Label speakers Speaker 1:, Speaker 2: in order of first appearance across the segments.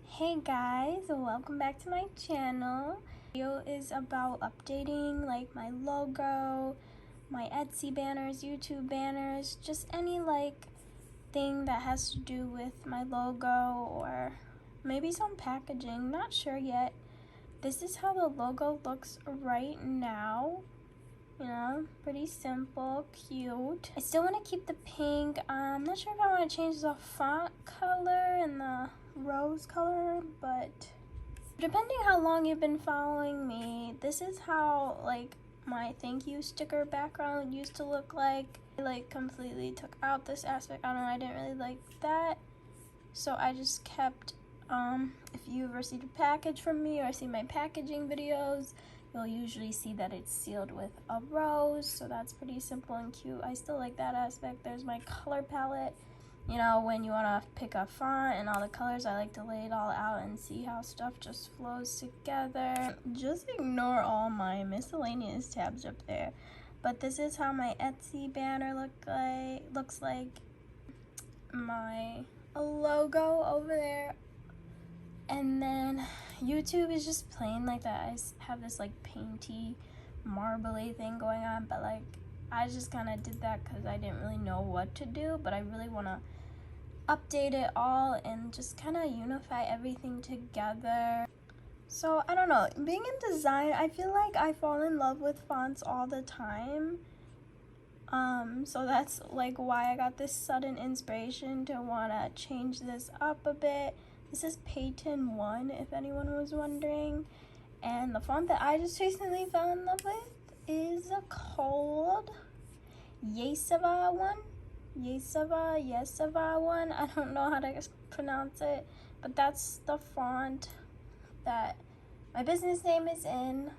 Speaker 1: Hey guys, welcome back to my channel. This video is about updating like my logo, my Etsy banners, YouTube banners, just any like thing that has to do with my logo or maybe some packaging, not sure yet. This is how the logo looks right now. You know, pretty simple, cute. I still want to keep the pink. I'm not sure if I want to change the font color and the rose color, but depending how long you've been following me, this is how like my thank you sticker background used to look like. I like completely took out this aspect. I don't know, I didn't really like that, so I just kept if you've received a package from me or see my packaging videos, you'll usually see that it's sealed with a rose, so that's pretty simple and cute. I still like that aspect. There's my color palette. You know, when you want to pick a font and all the colors, I like to lay it all out and see how stuff just flows together. Just ignore all my miscellaneous tabs up there. But this is how my Etsy banner looks like. My logo over there. And then YouTube is just plain like that. I have this like painty, marbly thing going on, but like I just kind of did that because I didn't really know what to do, but I really want to update it all and just kind of unify everything together. So I don't know, being in design, I feel like I fall in love with fonts all the time. So that's like why I got this sudden inspiration to want to change this up a bit. This is Peyton 1, if anyone was wondering. And the font that I just recently fell in love with is called Yesava 1. Yesava 1. I don't know how to pronounce it, but that's the font that my business name is in.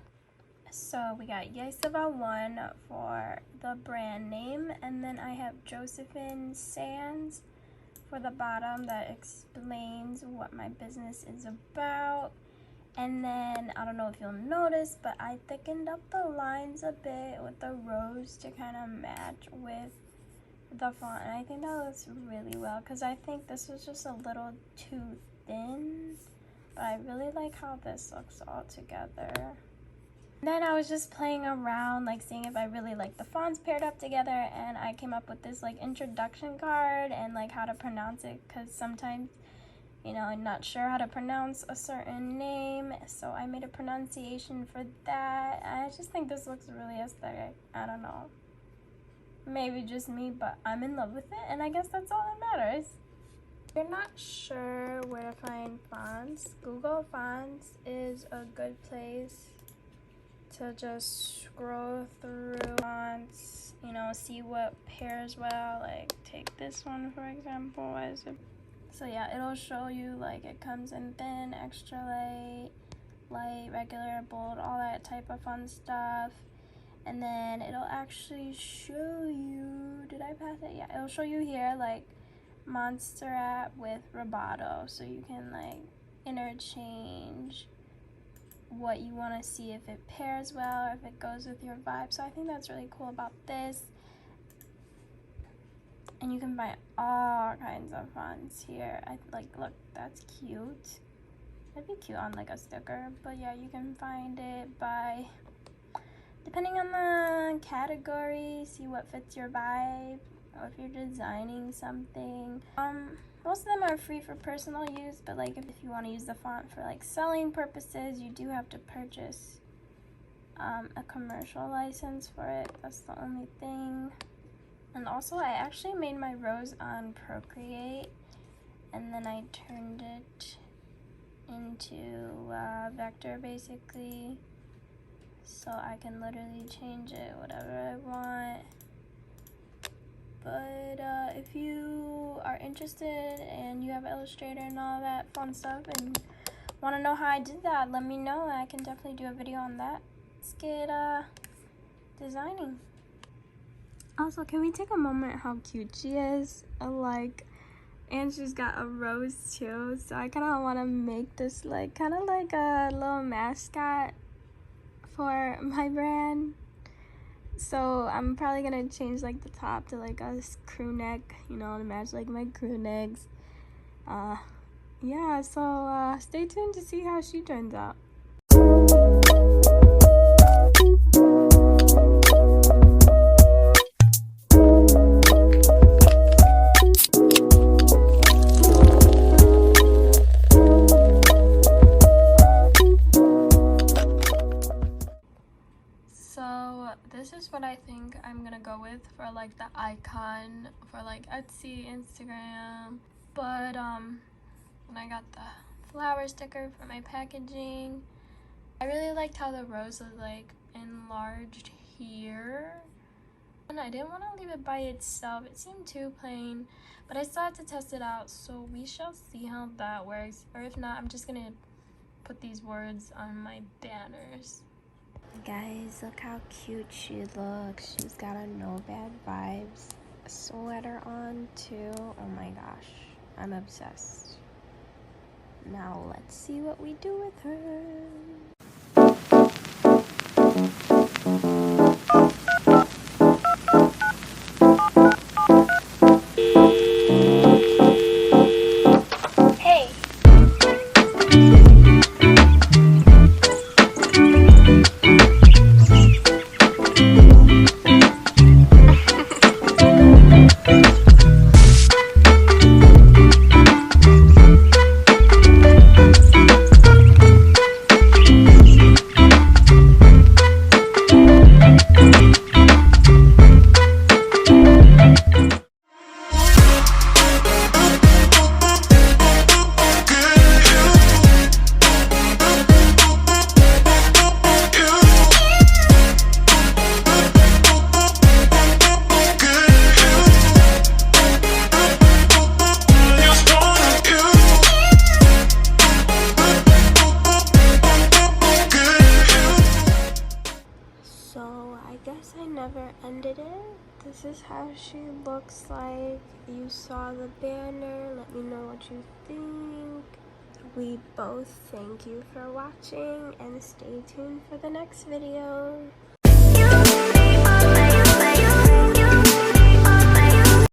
Speaker 1: So we got Yesava 1 for the brand name, and then I have Josephine Sands for the bottom that explains what my business is about. And then I don't know if you'll notice, but I thickened up the lines a bit with the rose to kind of match with the font, and I think that looks really well because I think this was just a little too thin, but I really like how this looks all together. Then I was just playing around, like seeing if I really like the fonts paired up together, and I came up with this like introduction card and like how to pronounce it, because sometimes, you know, I'm not sure how to pronounce a certain name, so I made a pronunciation for that. I just think this looks really aesthetic. I don't know, maybe just me, but I'm in love with it, and I guess that's all that matters. If you're not sure where to find fonts, Google Fonts is a good place to just scroll through fonts, you know, see what pairs well. Like take this one for example. So yeah, it'll show you like it comes in thin, extra light, regular, bold, all that type of fun stuff. And then it'll actually show you, did I pass it? Yeah, it'll show you here like Montserrat with Roboto, so you can like interchange what you want to see, if it pairs well or if it goes with your vibe. So I think that's really cool about this. And you can buy all kinds of fonts here. I like, look, that's cute. That'd be cute on like a sticker. But yeah, you can find it by depending on the category, see what fits your vibe, or if you're designing something. Most of them are free for personal use, but like if you want to use the font for like selling purposes, you do have to purchase a commercial license for it. That's the only thing. And also I actually made my rose on Procreate, and then I turned it into vector basically, so I can literally change it whatever I want. But if you are interested and you have Illustrator and all that fun stuff and want to know how I did that, let me know. I can definitely do a video on that. Let's get designing. Also, can we take a moment how cute she is? And she's got a rose too, so I kind of want to make this like kind of like a little mascot for my brand. So I'm probably gonna change like the top to like a crew neck, you know, to match like my crew necks. Yeah, so stay tuned to see how she turns out. So this is what I think I'm gonna go with for like the icon for like Etsy, Instagram. But when I got the flower sticker for my packaging, I really liked how the rose was like enlarged here. And I didn't want to leave it by itself. It seemed too plain, but I still have to test it out, so we shall see how that works. Or if not, I'm just gonna put these words on my banners. Guys, look how cute she looks. She's got a no bad vibes sweater on too. Oh my gosh, I'm obsessed. Now let's see what we do with her. So I guess I never ended it. This is how she looks like. You saw the banner. Let me know what you think. We both thank you for watching and stay tuned for the next video.